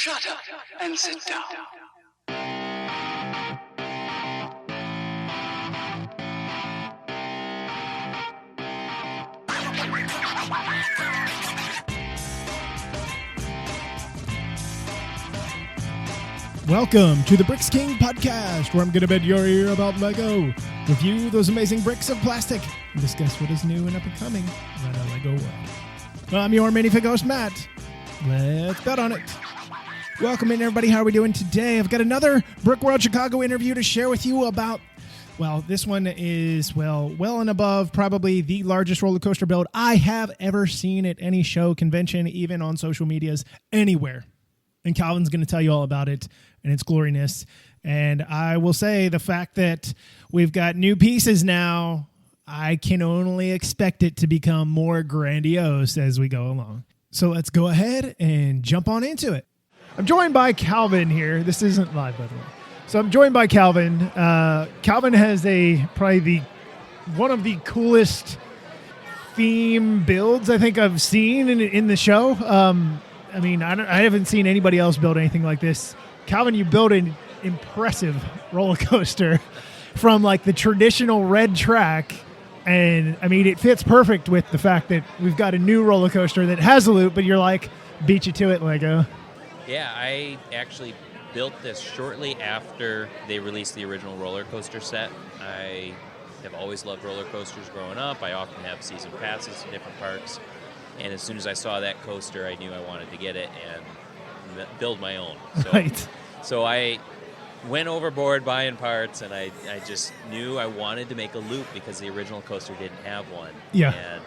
Shut up and sit down. Welcome to the Bricks King podcast, where I'm going to bend your ear about Lego, review those amazing bricks of plastic, and discuss what is new and up-and-coming around the Lego world. I'm your Minifigure host, Matt. Let's bet on it. Welcome in, everybody. How are we doing today? I've got another Brick World Chicago interview to share with you about, well, this one is, well and above probably the largest roller coaster build I have ever seen at any show, convention, even on social medias, anywhere. And Calvin's going to tell you all about it and its gloriness. And I will say the fact that we've got new pieces now, I can only expect it to become more grandiose as we go along. So let's go ahead and jump on into it. I'm joined by Calvin here. This isn't live, by the way. So I'm joined by Calvin. Calvin has probably one of the coolest theme builds I think I've seen in the show. I haven't seen anybody else build anything like this. Calvin, you built an impressive roller coaster from like the traditional red track. And I mean, it fits perfect with the fact that we've got a new roller coaster that has a loop, but you're like, beat you to it, Lego. Yeah, I actually built this shortly after they released the original roller coaster set. I have always loved roller coasters growing up. I often have season passes to different parks. And as soon as I saw that coaster, I knew I wanted to get it and build my own. So, right. So I went overboard buying parts, and I just knew I wanted to make a loop because the original coaster didn't have one. Yeah. And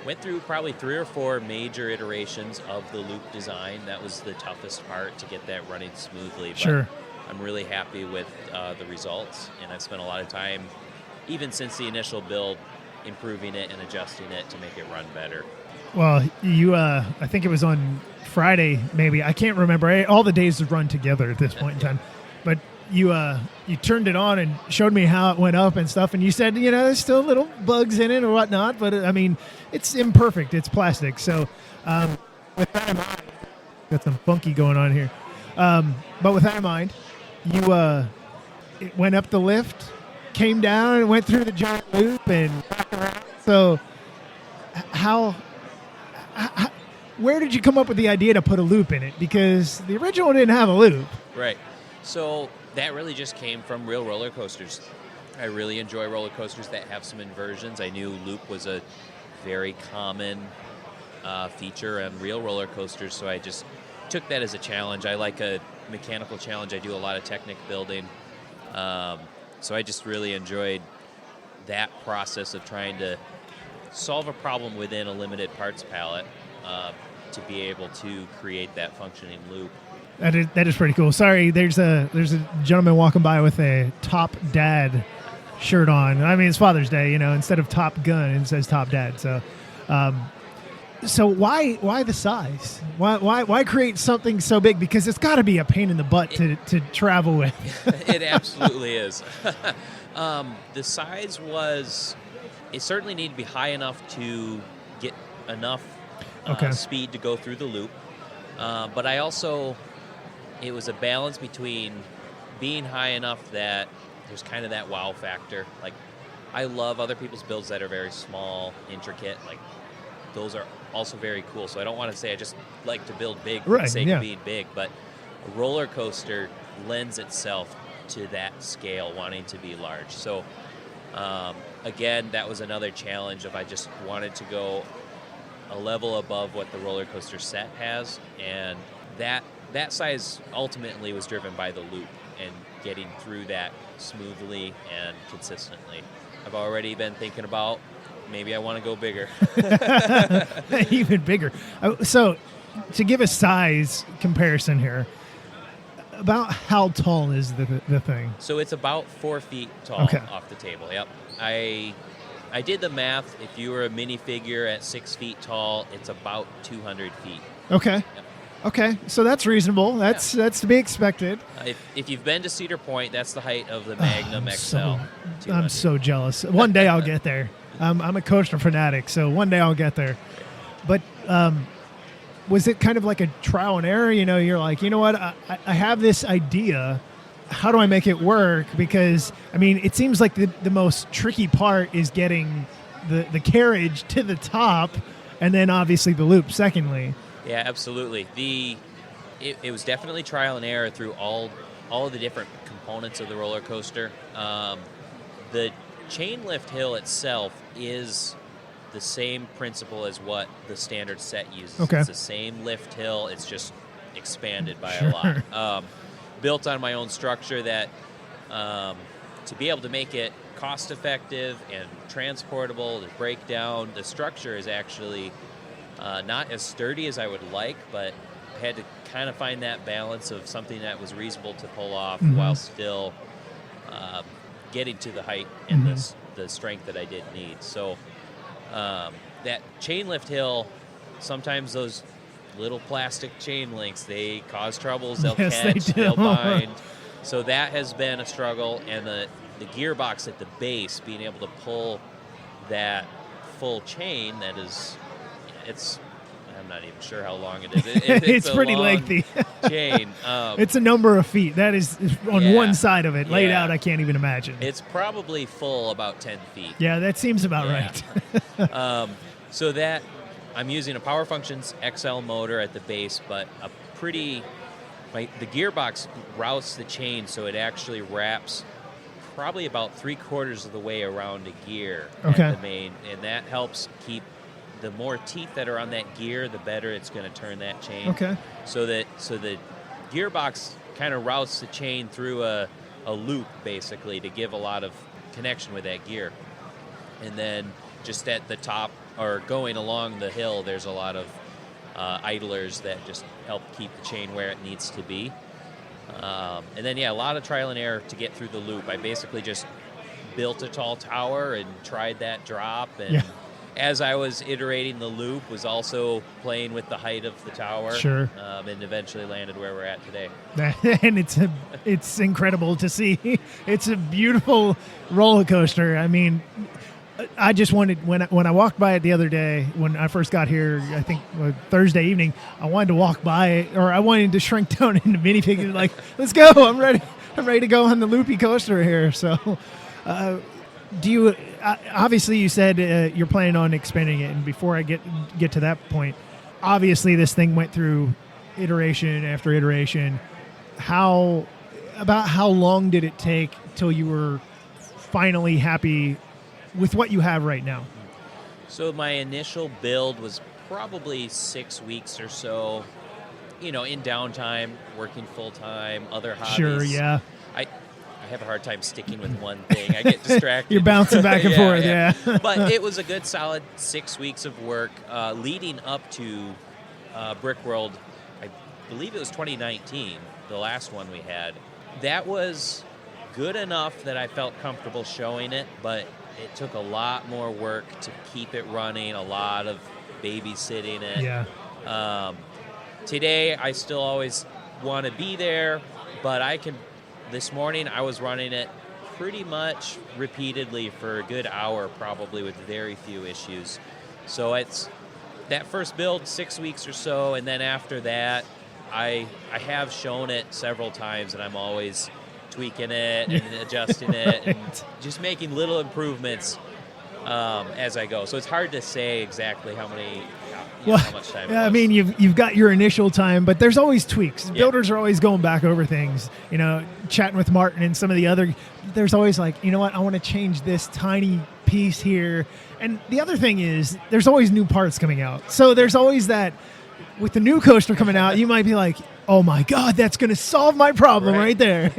went through probably 3 or 4 major iterations of the loop design. That was the toughest part, to get that running smoothly. But sure. I'm really happy with the results, and I've spent a lot of time, even since the initial build, improving it and adjusting it to make it run better. Well, you, I think it was on Friday, maybe. I can't remember. All the days have run together at this point in time. But you turned it on and showed me how it went up and stuff. And you said, there's still little bugs in it or whatnot. But, I mean, it's imperfect. It's plastic. So with that in mind, got some funky going on here. But with that in mind, it went up the lift, came down and went through the giant loop and back around. So where did you come up with the idea to put a loop in it? Because the original didn't have a loop. Right. So that really just came from real roller coasters. I really enjoy roller coasters that have some inversions. I knew loop was a very common feature on real roller coasters, so I just took that as a challenge. I like a mechanical challenge. I do a lot of Technic building. So I just really enjoyed that process of trying to solve a problem within a limited parts palette to be able to create that functioning loop. That is pretty cool. Sorry, there's a gentleman walking by with a Top Dad shirt on. I mean, it's Father's Day, instead of Top Gun, it says Top Dad. So, why the size? Why create something so big? Because it's got to be a pain in the butt to travel with. It absolutely is. The size was, it certainly needed to be high enough to get enough speed to go through the loop. But I also, it was a balance between being high enough that there's kind of that wow factor. Like, I love other people's builds that are very small, intricate. Like, those are also very cool. So I don't want to say I just like to build big for the sake of being big, but a roller coaster lends itself to that scale, wanting to be large. So again, that was another challenge of I just wanted to go a level above what the roller coaster set has, and that size ultimately was driven by the loop and getting through that smoothly and consistently. I've already been thinking about maybe I want to go bigger. Even bigger. So to give a size comparison here, about how tall is the thing? So it's about 4 feet tall off the table. Yep. I did the math. If you were a minifigure at 6 feet tall, it's about 200 feet. Okay. Yep. Okay, so that's reasonable. That's to be expected. If you've been to Cedar Point, that's the height of the Magnum XL. I'm so jealous. One day I'll get there. I'm a coaster fanatic, so one day I'll get there. But was it kind of like a trial and error? You know, you're like, you know what, I have this idea. How do I make it work? Because, I mean, it seems like the most tricky part is getting the carriage to the top, and then obviously the loop secondly. Yeah, absolutely. It was definitely trial and error through all of the different components of the roller coaster. The chain lift hill itself is the same principle as what the standard set uses. Okay. It's the same lift hill. It's just expanded by a lot. Built on my own structure that to be able to make it cost effective and transportable to break down, the structure is actually not as sturdy as I would like, but I had to kind of find that balance of something that was reasonable to pull off while still getting to the height and the strength that I did need. So that chain lift hill, sometimes those little plastic chain links, they cause troubles. They'll catch, they'll bind. So that has been a struggle. And the gearbox at the base, being able to pull that full chain, I'm not even sure how long it is. It's pretty lengthy. Chain. It's a number of feet. That is on one side of it. Laid out, I can't even imagine. It's probably full about 10 feet. Yeah, that seems about right. So that I'm using a Power Functions XL motor at the base, but the gearbox routes the chain so it actually wraps probably about 3/4 of the way around a gear at the main, and that helps keep the more teeth that are on that gear, the better it's going to turn that chain. Okay. So the gearbox kind of routes the chain through a loop basically to give a lot of connection with that gear. And then just at the top or going along the hill, there's a lot of idlers that just help keep the chain where it needs to be. And then, a lot of trial and error to get through the loop. I basically just built a tall tower and tried that drop. And as I was iterating the loop, was also playing with the height of the tower. Sure. And eventually landed where we're at today. And it's incredible to see. It's a beautiful roller coaster. I mean, I just wanted, when I walked by it the other day, when I first got here, I think Thursday evening, I wanted to walk by it, or I wanted to shrink down into minifigure, like, let's go, I'm ready to go on the loopy coaster here. So, do you, obviously you said you're planning on expanding it, and before I get to that point, obviously this thing went through iteration after iteration. How long did it take till you were finally happy with what you have right now? So my initial build was probably 6 weeks or so, in downtime, working full-time, other hobbies. Sure, yeah. I have a hard time sticking with one thing. I get distracted. You're bouncing back and forth, yeah. But it was a good, solid 6 weeks of work leading up to Brick World. I believe it was 2019, the last one we had. That was good enough that I felt comfortable showing it, but it took a lot more work to keep it running, a lot of babysitting it. Yeah. Today, I still always want to be there, but this morning, I was running it pretty much repeatedly for a good hour, probably with very few issues. So it's that first build, 6 weeks or so, and then after that, I have shown it several times, and I'm always tweaking it and adjusting it and just making little improvements as I go. So it's hard to say exactly how much time. I mean, you've got your initial time, but there's always tweaks. Yeah. Builders are always going back over things. Chatting with Martin and some of the other. There's always like, you know what? I want to change this tiny piece here. And the other thing is, there's always new parts coming out. So there's always that. With the new coaster coming out, you might be like, oh my God, that's going to solve my problem right there.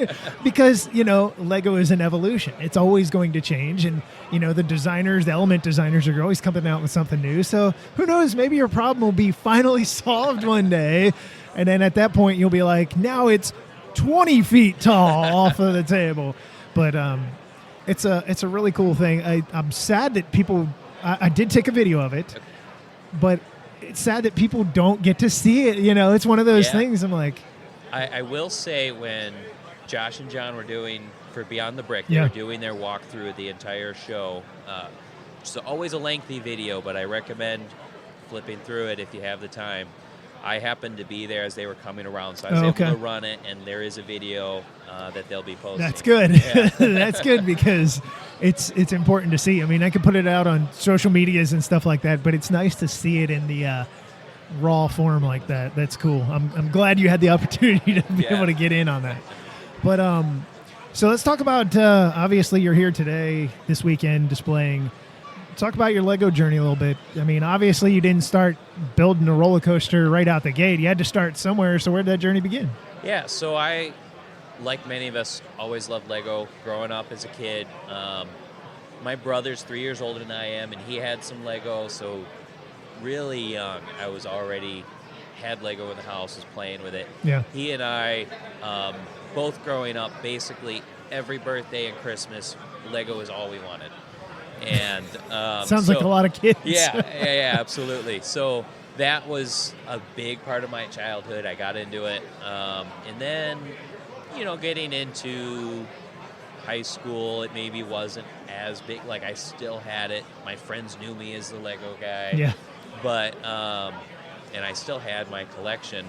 Because, Lego is an evolution. It's always going to change. And, the element designers are always coming out with something new. So who knows, maybe your problem will be finally solved one day. And then at that point, you'll be like, now it's 20 feet tall off of the table. But it's a really cool thing. I'm sad that people, I did take a video of it, but it's sad that people don't get to see it. It's one of those things. I'm like, I will say, when Josh and John were doing for Beyond the Brick, they were doing their walkthrough of the entire show. It's always a lengthy video, but I recommend flipping through it if you have the time. I happened to be there as they were coming around, so I was able to run it, and there is a video that they'll be posting. That's good. Yeah. That's good because it's important to see. I mean, I could put it out on social medias and stuff like that, but it's nice to see it in the raw form like that. That's cool. I'm glad you had the opportunity to be able to get in on that. But so let's talk about, obviously you're here today, this weekend, displaying. Talk about your Lego journey a little bit. I mean, obviously you didn't start building a roller coaster right out the gate. You had to start somewhere. So where did that journey begin? Yeah, so I, like many of us, always loved Lego growing up as a kid. My brother's 3 years older than I am, and he had some Lego. So really young, I was already had Lego in the house, was playing with it. Yeah. He and I, both growing up, basically every birthday and Christmas, Lego is all we wanted. And sounds like a lot of kids. Yeah, absolutely. So that was a big part of my childhood. I got into it, and then getting into high school, it maybe wasn't as big. Like I still had it. My friends knew me as the Lego guy. Yeah. But and I still had my collection,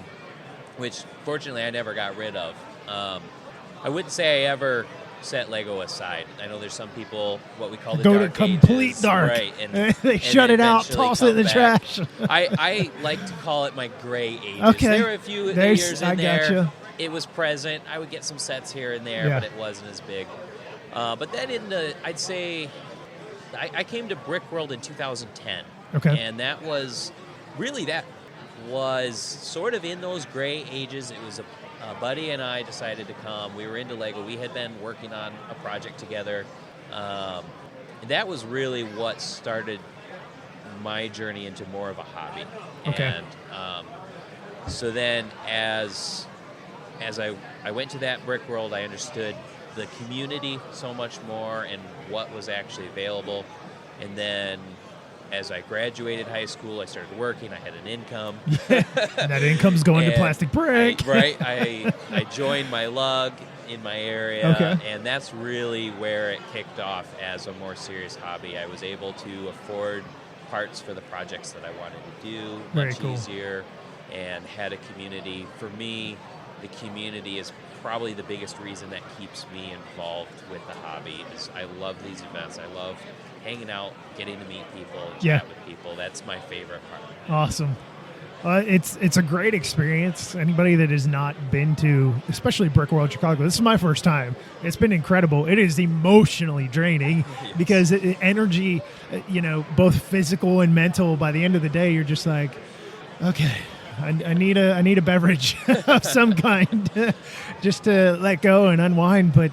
which fortunately I never got rid of. I wouldn't say I ever set Lego aside. I know there's some people, what we call the go dark to complete ages, dark. Right? And they shut it out, toss it in the back. trash. I like to call it my gray ages. Okay. There were a few years in there. Gotcha. It was present. I would get some sets here and there, but it wasn't as big. But then I'd say, I came to Brick World in 2010. Okay. And that was sort of in those gray ages. It was a buddy and I decided to come. We were into Lego. We had been working on a project together. And that was really what started my journey into more of a hobby. Okay. And so then as I went to that Brick World, I understood the community so much more and what was actually available. And then as I graduated high school, I started working. I had an income. That income's going to plastic brick. I joined my lug in my area, and that's really where it kicked off as a more serious hobby. I was able to afford parts for the projects that I wanted to do much easier, and had a community. For me, the community is probably the biggest reason that keeps me involved with the hobby. Is I love these events. I love hanging out, getting to meet people, chat with people. That's my favorite part. Awesome. It's a great experience. Anybody that has not been to, especially Brick World Chicago, this is my first time. It's been incredible. It is emotionally draining because energy, both physical and mental. By the end of the day, you're just like, okay, I need a beverage of some kind, just to let go and unwind. But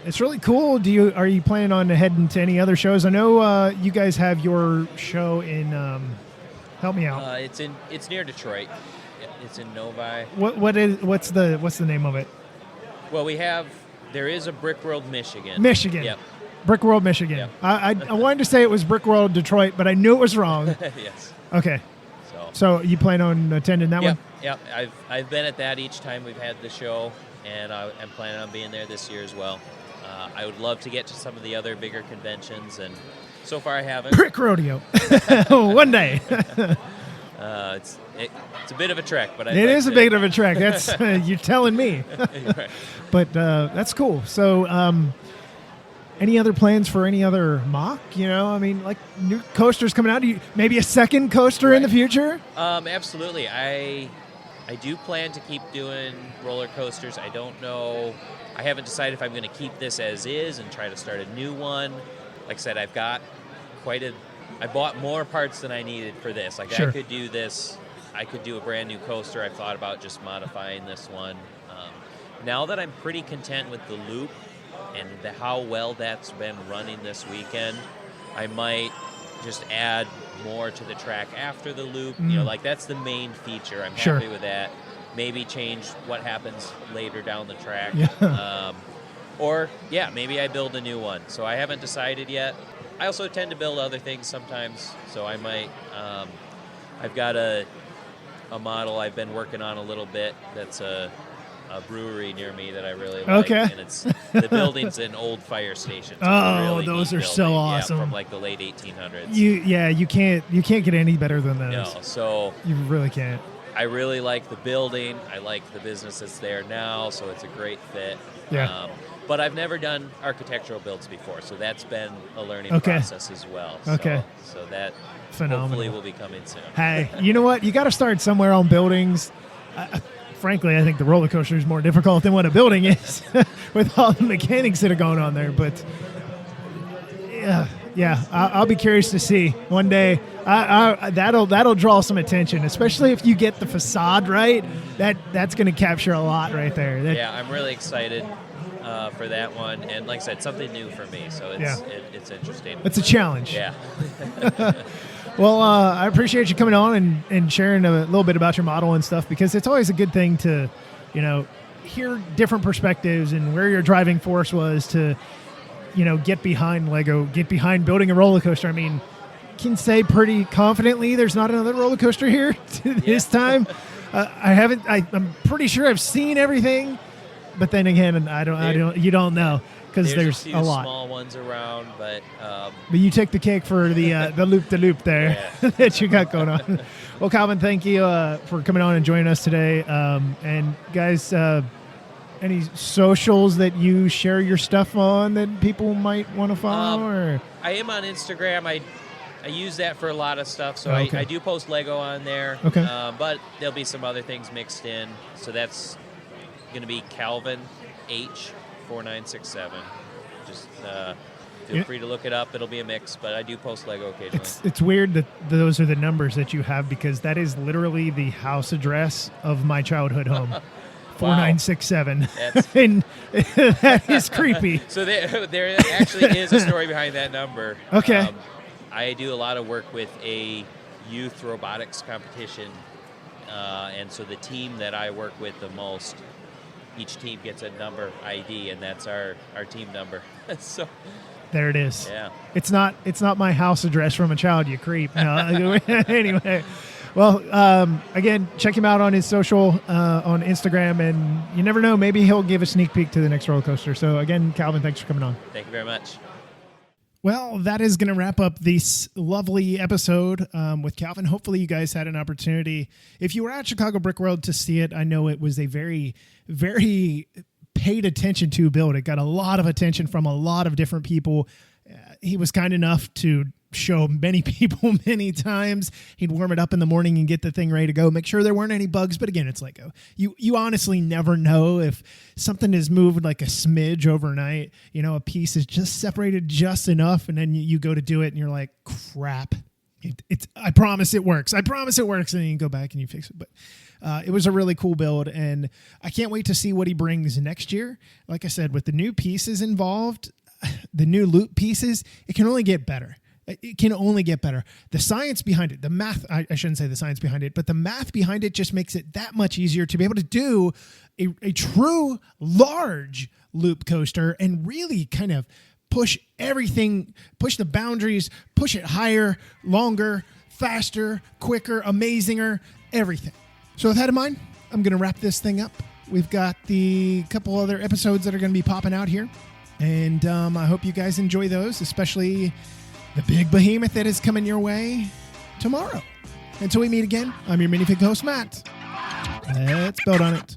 it's really cool. Are you planning on heading to any other shows? I know you guys have your show in. Help me out. It's near Detroit. It's in Novi. What's the name of it? Well, there is a Brick World, Michigan. Michigan. Yep. Brick World, Michigan. Yep. I wanted to say it was Brick World, Detroit, but I knew it was wrong. Yes. Okay. So you plan on attending that one? Yeah. I've been at that each time we've had the show, and I'm planning on being there this year as well. I would love to get to some of the other bigger conventions, and so far I haven't. Brick Rodeo. One day. It's a bit of a trek, but it is a bit of a trek. That's you're telling me. Right. But that's cool. So, any other plans for any other mock? I mean, like new coasters coming out. Maybe a second coaster in the future? Absolutely. I do plan to keep doing roller coasters. I don't know. I haven't decided if I'm going to keep this as is and try to start a new one. Like I said, I've got I bought more parts than I needed for this. Like sure. I could do this. I could do a brand new coaster. I've thought about just modifying this one. Now that I'm pretty content with the loop and how well that's been running this weekend, I might just add more to the track after the loop. Like that's the main feature. I'm happy with that. Maybe change what happens later down the track. Yeah. Maybe I build a new one. So I haven't decided yet. I also tend to build other things sometimes, so I might. I've got a model I've been working on a little bit. That's a brewery near me that I really like. Okay. And the building's an old fire station. So really those are so awesome. Yeah, from like the late 1800s. You can't get any better than those. No, so you really can't. I really like the building. I like the business that's there now, so it's a great fit. Yeah. But I've never done architectural builds before, so that's been a learning Okay. process as well. Okay. So that Phenomenal. hopefully will be coming soon. Hey, you know what? You got to start somewhere on buildings. Frankly, I think the roller coaster is more difficult than what a building is with all the mechanics that are going on there. But yeah, I'll be curious to see one day. That'll draw some attention, especially if you get the facade right. That's going to capture a lot right there. Yeah, I'm really excited for that one, and like I said, something new for me. So it's interesting. It's a challenge. Yeah. Well, I appreciate you coming on and sharing a little bit about your model and stuff, because it's always a good thing to, hear different perspectives and where your driving force was to, get behind Lego, get behind building a roller coaster. I mean, can say pretty confidently there's not another roller coaster here this time. I'm pretty sure I've seen everything, but then again, you don't know. Because there's a few a lot small ones around, but you take the cake for the loop there that you got going on. Well, Calvin, thank you for coming on and joining us today. And guys, any socials that you share your stuff on that people might want to follow? Or I am on Instagram. I use that for a lot of stuff, so okay. I do post Lego on there. Okay. But there'll be some other things mixed in. So that's going to be Calvin H 4967. Just feel free to look it up. It'll be a mix, but I do post Lego occasionally. It's weird that those are the numbers that you have, because that is literally the house address of my childhood home. 4967. And that is creepy. So there actually is a story behind that number. Okay. I do a lot of work with a youth robotics competition, and so the team that I work with the most, each team gets a number ID, and that's our team number. So there it is. Yeah. It's not my house address from a child, you creep. No. Anyway. Well, again, check him out on his social, on Instagram, and you never know, maybe he'll give a sneak peek to the next roller coaster. So again, Calvin, thanks for coming on. Thank you very much. Well, that is going to wrap up this lovely episode with Calvin. Hopefully you guys had an opportunity, if you were at Chicago Brick World, to see it. I know it was a very, very paid attention to build. It got a lot of attention from a lot of different people. He was kind enough to show many people many times. He'd warm it up in the morning and get the thing ready to go, make sure there weren't any bugs. But again, it's Lego. You honestly never know if something is moved like a smidge overnight. A piece is just separated just enough, and then you go to do it and you're like, crap. I promise it works. I promise it works. And then you go back and you fix it. But it was a really cool build, and I can't wait to see what he brings next year. Like I said, with the new pieces involved, the new loop pieces, it can only get better. It can only get better. The science behind it, the math, I shouldn't say the science behind it, but the math behind it just makes it that much easier to be able to do a true large loop coaster and really kind of push everything, push the boundaries, push it higher, longer, faster, quicker, amazinger, everything. So with that in mind, I'm going to wrap this thing up. We've got the couple other episodes that are going to be popping out here. And I hope you guys enjoy those, especially the big behemoth that is coming your way tomorrow. Until we meet again, I'm your minifig host, Matt. Let's build on it.